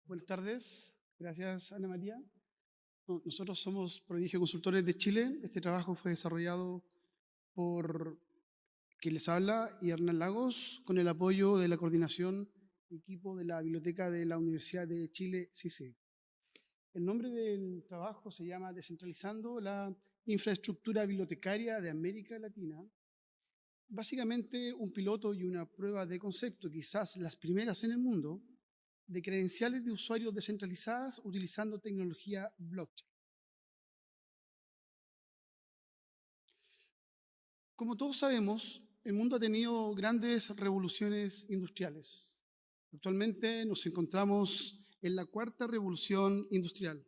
Buenas tardes, gracias Ana María. Nosotros somos Prodigio Consultores de Chile. Este trabajo fue desarrollado por quien les habla y Hernán Lagos con el apoyo de la coordinación equipo de la Biblioteca de la Universidad de Chile, CICE. El nombre del trabajo se llama Descentralizando la infraestructura bibliotecaria de América Latina. Básicamente un piloto y una prueba de concepto, quizás las primeras en el mundo, de credenciales de usuarios descentralizadas utilizando tecnología blockchain. Como todos sabemos, el mundo ha tenido grandes revoluciones industriales. Actualmente nos encontramos en la cuarta revolución industrial.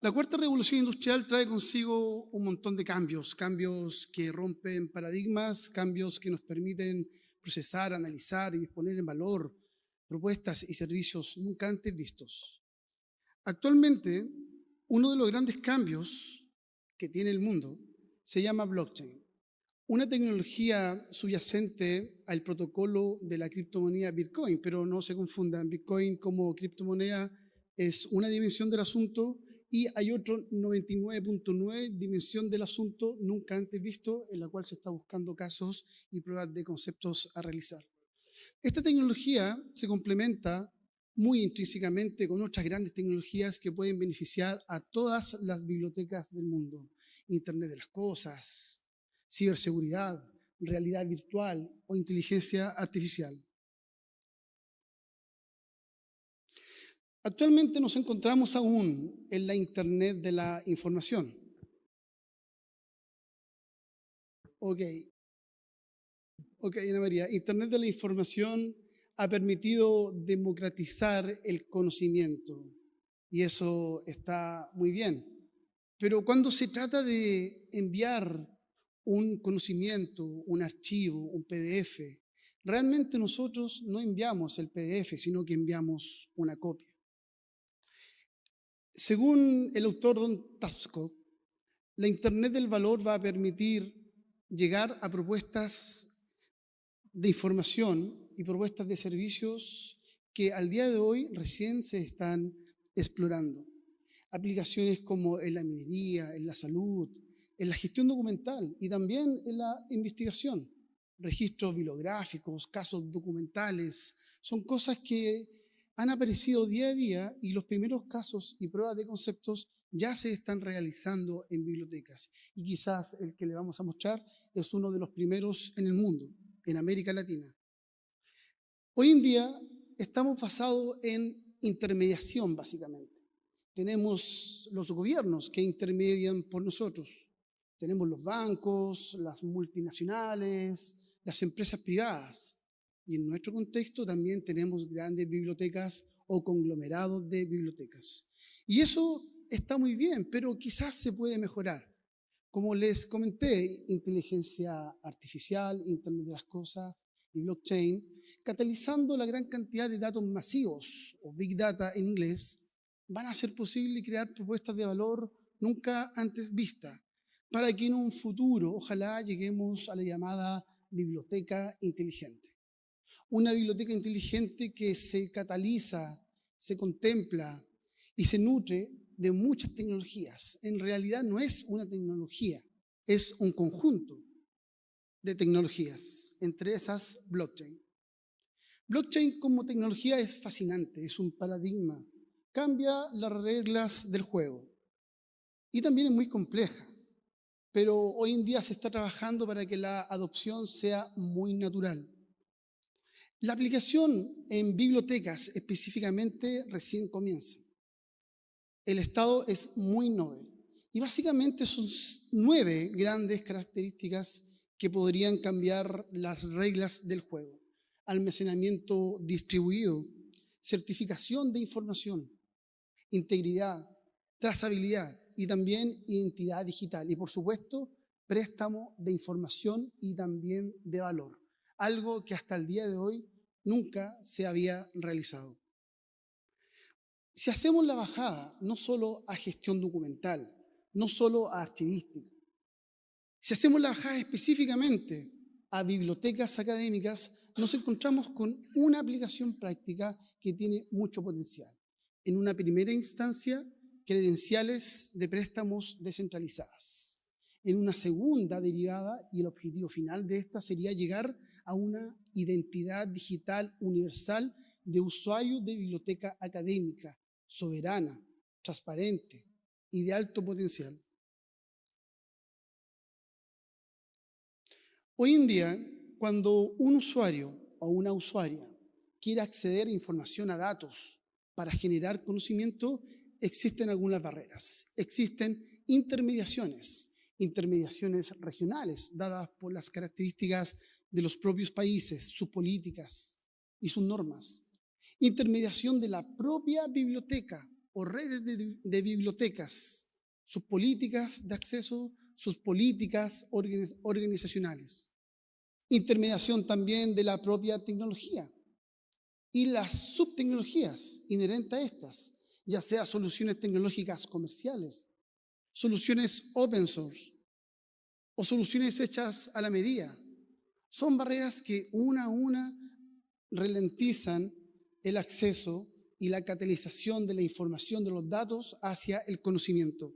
La cuarta revolución industrial trae consigo un montón de cambios, cambios que rompen paradigmas, cambios que nos permiten procesar, analizar y poner en valor propuestas y servicios nunca antes vistos. Actualmente, uno de los grandes cambios que tiene el mundo se llama blockchain, una tecnología subyacente al protocolo de la criptomoneda Bitcoin, pero no se confundan, Bitcoin como criptomoneda es una dimensión del asunto y hay otro 99.9 dimensión del asunto nunca antes visto, en la cual se está buscando casos y pruebas de conceptos a realizar. Esta tecnología se complementa muy intrínsecamente con otras grandes tecnologías que pueden beneficiar a todas las bibliotecas del mundo. Internet de las cosas, ciberseguridad, realidad virtual o inteligencia artificial. Actualmente nos encontramos aún en la Internet de la información. Ok, Ana María, Internet de la información ha permitido democratizar el conocimiento y eso está muy bien. Pero cuando se trata de enviar un conocimiento, un archivo, un PDF, realmente nosotros no enviamos el PDF, sino que enviamos una copia. Según el autor Don Tapscott, la Internet del valor va a permitir llegar a propuestas de información y propuestas de servicios que al día de hoy recién se están explorando. Aplicaciones como en la minería, en la salud, en la gestión documental y también en la investigación. Registros bibliográficos, casos documentales, son cosas que han aparecido día a día y los primeros casos y pruebas de conceptos ya se están realizando en bibliotecas. Y quizás el que le vamos a mostrar es uno de los primeros en el mundo, en América Latina. Hoy en día estamos basados en intermediación, básicamente. Tenemos los gobiernos que intermedian por nosotros. Tenemos los bancos, las multinacionales, las empresas privadas. Y en nuestro contexto también tenemos grandes bibliotecas o conglomerados de bibliotecas. Y eso está muy bien, pero quizás se puede mejorar. Como les comenté, inteligencia artificial, Internet de las cosas y blockchain, catalizando la gran cantidad de datos masivos, o Big Data en inglés, van a hacer posible crear propuestas de valor nunca antes vistas, para que en un futuro, ojalá, lleguemos a la llamada biblioteca inteligente. Una biblioteca inteligente que se cataliza, se contempla y se nutre de muchas tecnologías. En realidad no es una tecnología, es un conjunto de tecnologías, entre esas blockchain. Blockchain como tecnología es fascinante, es un paradigma, cambia las reglas del juego y también es muy compleja, pero hoy en día se está trabajando para que la adopción sea muy natural. La aplicación en bibliotecas específicamente recién comienza. El estado es muy novel y básicamente son 9 grandes características que podrían cambiar las reglas del juego. Almacenamiento distribuido, certificación de información, integridad, trazabilidad y también identidad digital. Y por supuesto, préstamo de información y también de valor. Algo que hasta el día de hoy nunca se había realizado. Si hacemos la bajada no solo a gestión documental, no solo a archivística, si hacemos la bajada específicamente a bibliotecas académicas, nos encontramos con una aplicación práctica que tiene mucho potencial. En una primera instancia, credenciales de préstamos descentralizadas. En una segunda derivada, y el objetivo final de esta sería llegar a una identidad digital universal de usuario de biblioteca académica, soberana, transparente y de alto potencial. Hoy en día, cuando un usuario o una usuaria quiere acceder a información, a datos para generar conocimiento, existen algunas barreras. Existen intermediaciones regionales dadas por las características de los propios países, sus políticas y sus normas. Intermediación de la propia biblioteca o redes de bibliotecas, sus políticas de acceso, sus políticas organizacionales. Intermediación también de la propia tecnología y las subtecnologías inherentes a estas, ya sea soluciones tecnológicas comerciales, soluciones open source o soluciones hechas a la medida. Son barreras que una a una ralentizan el acceso y la catalización de la información, de los datos hacia el conocimiento.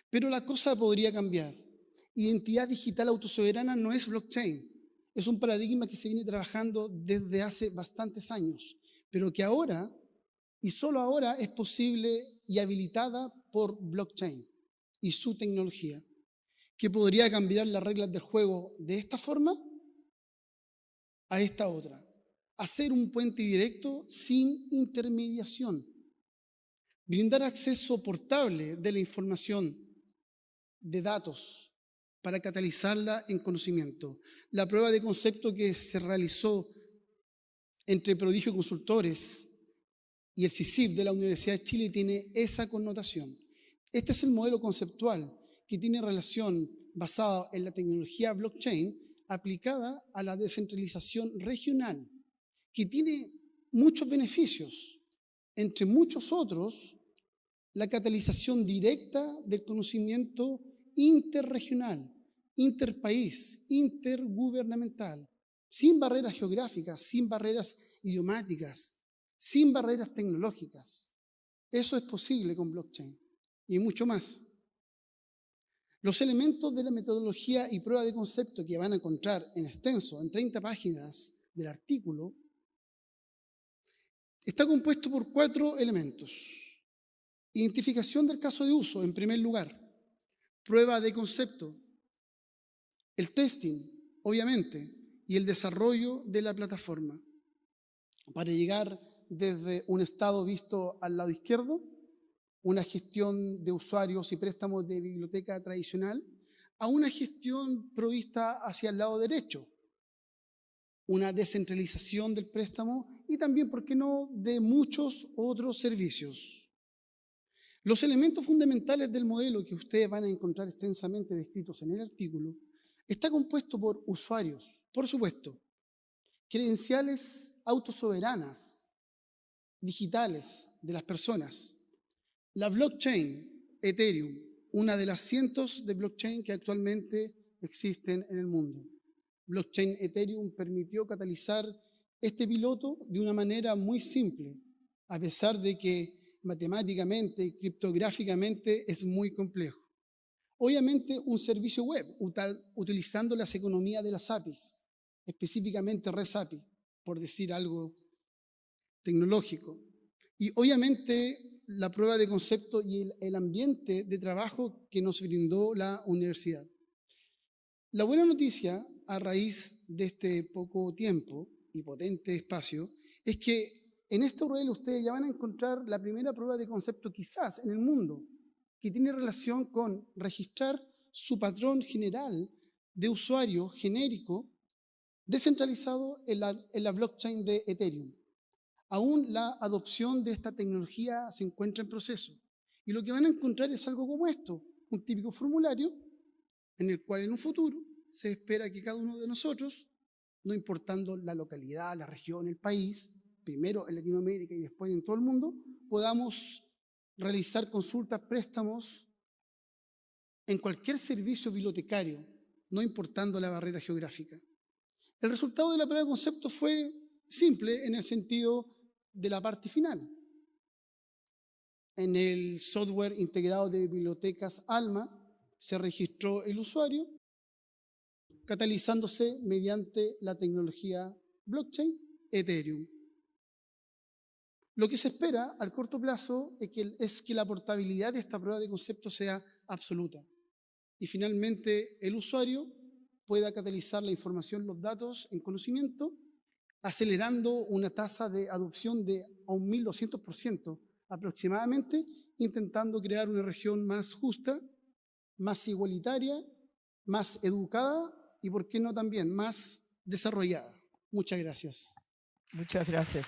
Pero la cosa podría cambiar. Identidad digital autosoberana no es blockchain. Es un paradigma que se viene trabajando desde hace bastantes años, pero que ahora, y solo ahora, es posible y habilitada por blockchain y su tecnología, que podría cambiar las reglas del juego de esta forma a esta otra. Hacer un puente directo sin intermediación. Brindar acceso portable de la información, de datos, para catalizarla en conocimiento. La prueba de concepto que se realizó entre Prodigio Consultores y el CICIP de la Universidad de Chile tiene esa connotación. Este es el modelo conceptual que tiene relación basado en la tecnología blockchain aplicada a la descentralización regional, que tiene muchos beneficios, entre muchos otros, la catalización directa del conocimiento interregional, interpaís, intergubernamental, sin barreras geográficas, sin barreras idiomáticas, sin barreras tecnológicas. Eso es posible con blockchain y mucho más. Los elementos de la metodología y prueba de concepto que van a encontrar en extenso, en 30 páginas del artículo, está compuesto por 4 elementos. Identificación del caso de uso, en primer lugar. Prueba de concepto. El testing, obviamente, y el desarrollo de la plataforma. Para llegar desde un estado visto al lado izquierdo, una gestión de usuarios y préstamos de biblioteca tradicional, a una gestión provista hacia el lado derecho, una descentralización del préstamo y también, ¿por qué no?, de muchos otros servicios. Los elementos fundamentales del modelo que ustedes van a encontrar extensamente descritos en el artículo está compuesto por usuarios, por supuesto, credenciales autosoberanas, digitales de las personas, la blockchain Ethereum, una de las cientos de blockchain que actualmente existen en el mundo. Blockchain Ethereum permitió catalizar este piloto de una manera muy simple, a pesar de que matemáticamente y criptográficamente es muy complejo. Obviamente un servicio web utilizando las economías de las APIs, específicamente REST API, por decir algo tecnológico. Y obviamente la prueba de concepto y el ambiente de trabajo que nos brindó la universidad. La buena noticia a raíz de este poco tiempo y potente espacio es que en esta URL ustedes ya van a encontrar la primera prueba de concepto quizás en el mundo que tiene relación con registrar su patrón general de usuario genérico descentralizado en la blockchain de Ethereum. Aún la adopción de esta tecnología se encuentra en proceso y lo que van a encontrar es algo como esto, un típico formulario en el cual en un futuro se espera que cada uno de nosotros, no importando la localidad, la región, el país, primero en Latinoamérica y después en todo el mundo, podamos realizar consultas, préstamos en cualquier servicio bibliotecario, no importando la barrera geográfica. El resultado de la prueba de concepto fue simple en el sentido de la parte final. En el software integrado de bibliotecas ALMA se registró el usuario, catalizándose mediante la tecnología blockchain Ethereum. Lo que se espera al corto plazo es que la portabilidad de esta prueba de concepto sea absoluta y finalmente el usuario pueda catalizar la información, los datos en conocimiento, acelerando una tasa de adopción de a un 1200% aproximadamente, intentando crear una región más justa, más igualitaria, más educada y, ¿por qué no también, más desarrollada? Muchas gracias. Muchas gracias.